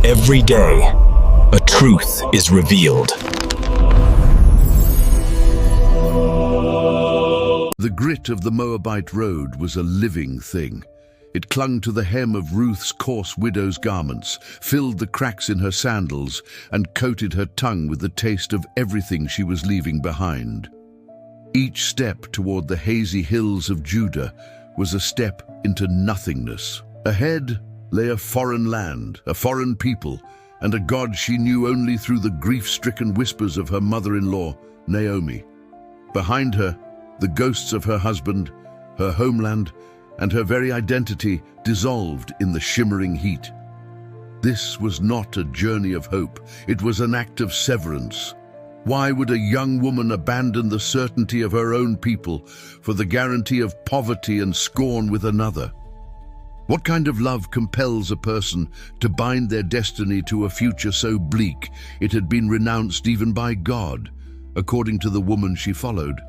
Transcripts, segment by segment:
Every day, a truth is revealed. The grit of the Moabite road was a living thing. It clung to the hem of Ruth's coarse widow's garments, filled the cracks in her sandals, and coated her tongue with the taste of everything she was leaving behind. Each step toward the hazy hills of Judah was a step into nothingness. Ahead lay a foreign land, a foreign people, and a God she knew only through the grief-stricken whispers of her mother-in-law, Naomi. Behind her, the ghosts of her husband, her homeland, and her very identity dissolved in the shimmering heat. This was not a journey of hope, it was an act of severance. Why would a young woman abandon the certainty of her own people for the guarantee of poverty and scorn with another? What kind of love compels a person to bind their destiny to a future so bleak it had been renounced even by God, according to the woman she followed?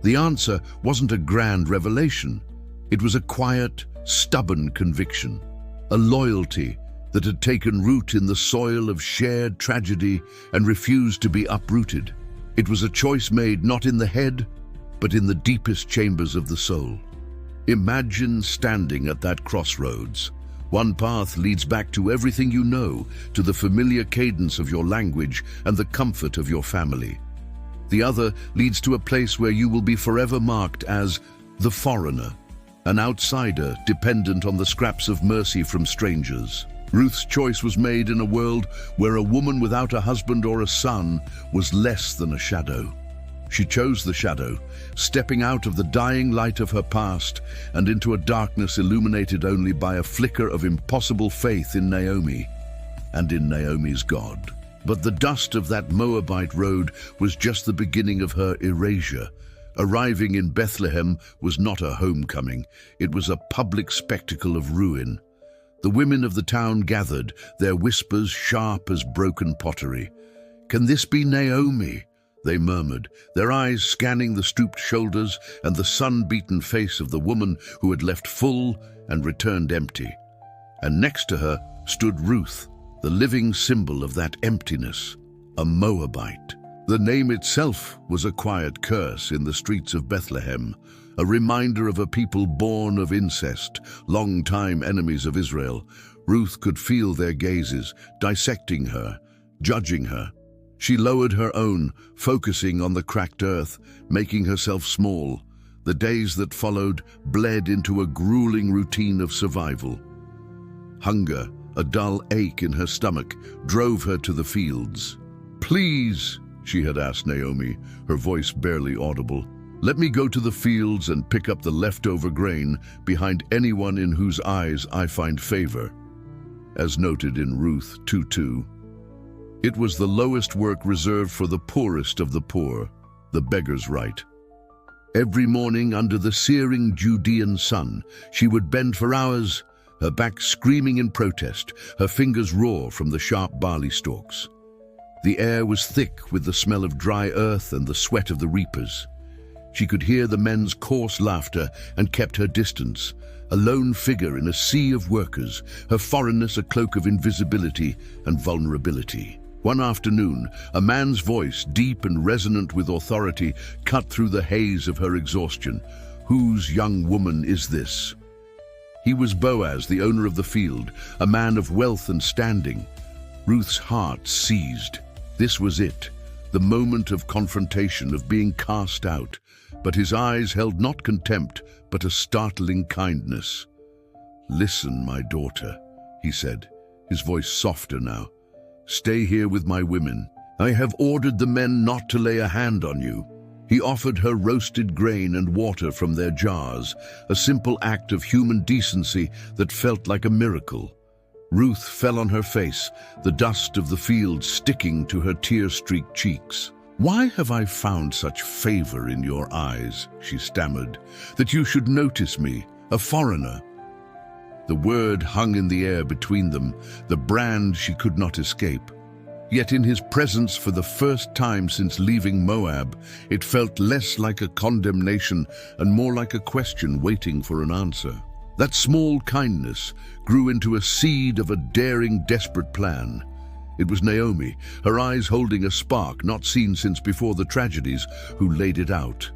The answer wasn't a grand revelation. It was a quiet, stubborn conviction, a loyalty that had taken root in the soil of shared tragedy and refused to be uprooted. It was a choice made not in the head, but in the deepest chambers of the soul. Imagine standing at that crossroads. One path leads back to everything you know, to the familiar cadence of your language and the comfort of your family. The other leads to a place where you will be forever marked as the foreigner, an outsider dependent on the scraps of mercy from strangers. Ruth's choice was made in a world where a woman without a husband or a son was less than a shadow. She chose the shadow, stepping out of the dying light of her past and into a darkness illuminated only by a flicker of impossible faith in Naomi and in Naomi's God. But the dust of that Moabite road was just the beginning of her erasure. Arriving in Bethlehem was not a homecoming, it was a public spectacle of ruin. The women of the town gathered, their whispers sharp as broken pottery. "Can this be Naomi?" they murmured, their eyes scanning the stooped shoulders and the sun-beaten face of the woman who had left full and returned empty. And next to her stood Ruth, the living symbol of that emptiness, a Moabite. The name itself was a quiet curse in the streets of Bethlehem, a reminder of a people born of incest, long-time enemies of Israel. Ruth could feel their gazes, dissecting her, judging her. She lowered her own, focusing on the cracked earth, making herself small. The days that followed bled into a grueling routine of survival. Hunger, a dull ache in her stomach, drove her to the fields. "Please," she had asked Naomi, her voice barely audible, "let me go to the fields and pick up the leftover grain behind anyone in whose eyes I find favor." As noted in Ruth 2:2. It was the lowest work reserved for the poorest of the poor, the beggar's right. Every morning under the searing Judean sun, she would bend for hours, her back screaming in protest, her fingers raw from the sharp barley stalks. The air was thick with the smell of dry earth and the sweat of the reapers. She could hear the men's coarse laughter and kept her distance, a lone figure in a sea of workers, her foreignness a cloak of invisibility and vulnerability. One afternoon, a man's voice, deep and resonant with authority, cut through the haze of her exhaustion. "Whose young woman is this?" He was Boaz, the owner of the field, a man of wealth and standing. Ruth's heart seized. This was it, the moment of confrontation, of being cast out. But his eyes held not contempt, but a startling kindness. "Listen, my daughter," he said, his voice softer now. "Stay here with my women. I have ordered the men not to lay a hand on you." He offered her roasted grain and water from their jars, a simple act of human decency that felt like a miracle. Ruth fell on her face, the dust of the field sticking to her tear-streaked cheeks. "Why have I found such favor in your eyes," she stammered, "that you should notice me, a foreigner?" The word hung in the air between them, the brand she could not escape. Yet in his presence for the first time since leaving Moab, it felt less like a condemnation and more like a question waiting for an answer. That small kindness grew into a seed of a daring, desperate plan. It was Naomi, her eyes holding a spark not seen since before the tragedies, who laid it out.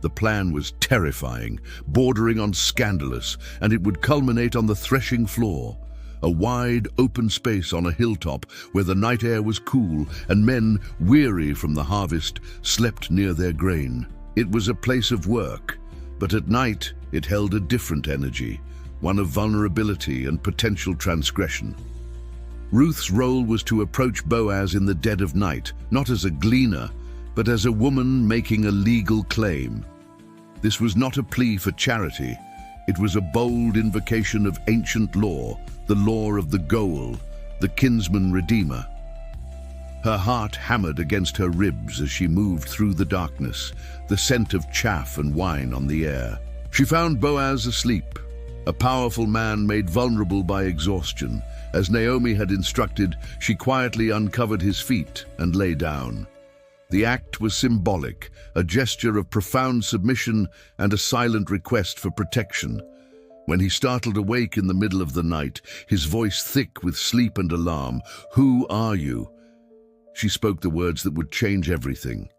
The plan was terrifying, bordering on scandalous, and it would culminate on the threshing floor, a wide, open space on a hilltop where the night air was cool and men, weary from the harvest, slept near their grain. It was a place of work, but at night it held a different energy, one of vulnerability and potential transgression. Ruth's role was to approach Boaz in the dead of night, not as a gleaner, but as a woman making a legal claim. This was not a plea for charity. It was a bold invocation of ancient law, the law of the Goel, the kinsman redeemer. Her heart hammered against her ribs as she moved through the darkness, the scent of chaff and wine on the air. She found Boaz asleep, a powerful man made vulnerable by exhaustion. As Naomi had instructed, she quietly uncovered his feet and lay down. The act was symbolic, a gesture of profound submission and a silent request for protection. When he startled awake in the middle of the night, his voice thick with sleep and alarm, "Who are you?" She spoke the words that would change everything.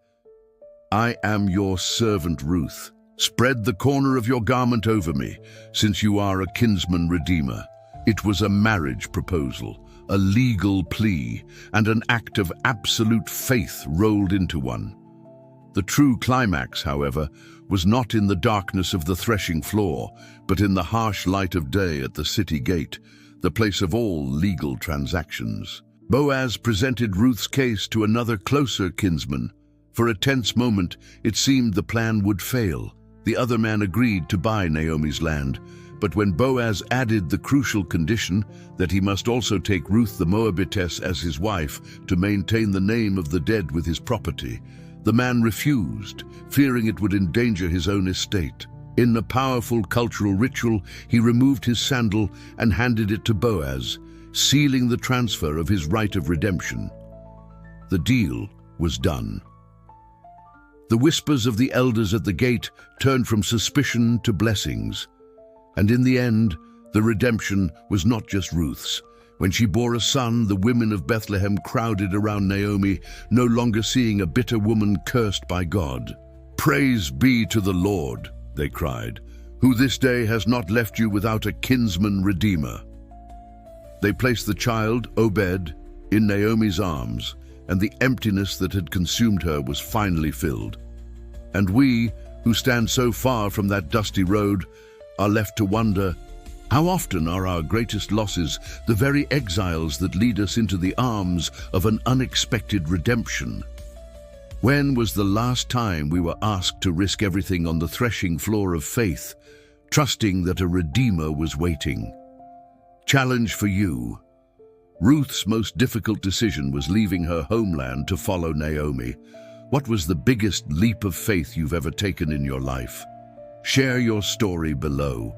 "I am your servant Ruth. Spread the corner of your garment over me, since you are a kinsman redeemer." It was a marriage proposal, a legal plea, and an act of absolute faith rolled into one. The true climax, however, was not in the darkness of the threshing floor, but in the harsh light of day at the city gate, the place of all legal transactions. Boaz presented Ruth's case to another closer kinsman. For a tense moment, it seemed the plan would fail. The other man agreed to buy Naomi's land, but when Boaz added the crucial condition that he must also take Ruth the Moabitess as his wife to maintain the name of the dead with his property, the man refused, fearing it would endanger his own estate. In a powerful cultural ritual, he removed his sandal and handed it to Boaz, sealing the transfer of his right of redemption. The deal was done. The whispers of the elders at the gate turned from suspicion to blessings. And in the end, the redemption was not just Ruth's. When she bore a son, the women of Bethlehem crowded around Naomi, no longer seeing a bitter woman cursed by God. "Praise be to the Lord," they cried, "who this day has not left you without a kinsman redeemer." They placed the child, Obed, in Naomi's arms, and the emptiness that had consumed her was finally filled. And we, who stand so far from that dusty road, are left to wonder, how often are our greatest losses the very exiles that lead us into the arms of an unexpected redemption? When was the last time we were asked to risk everything on the threshing floor of faith, trusting that a Redeemer was waiting? Challenge for you. Ruth's most difficult decision was leaving her homeland to follow Naomi. What was the biggest leap of faith you've ever taken in your life? Share your story below.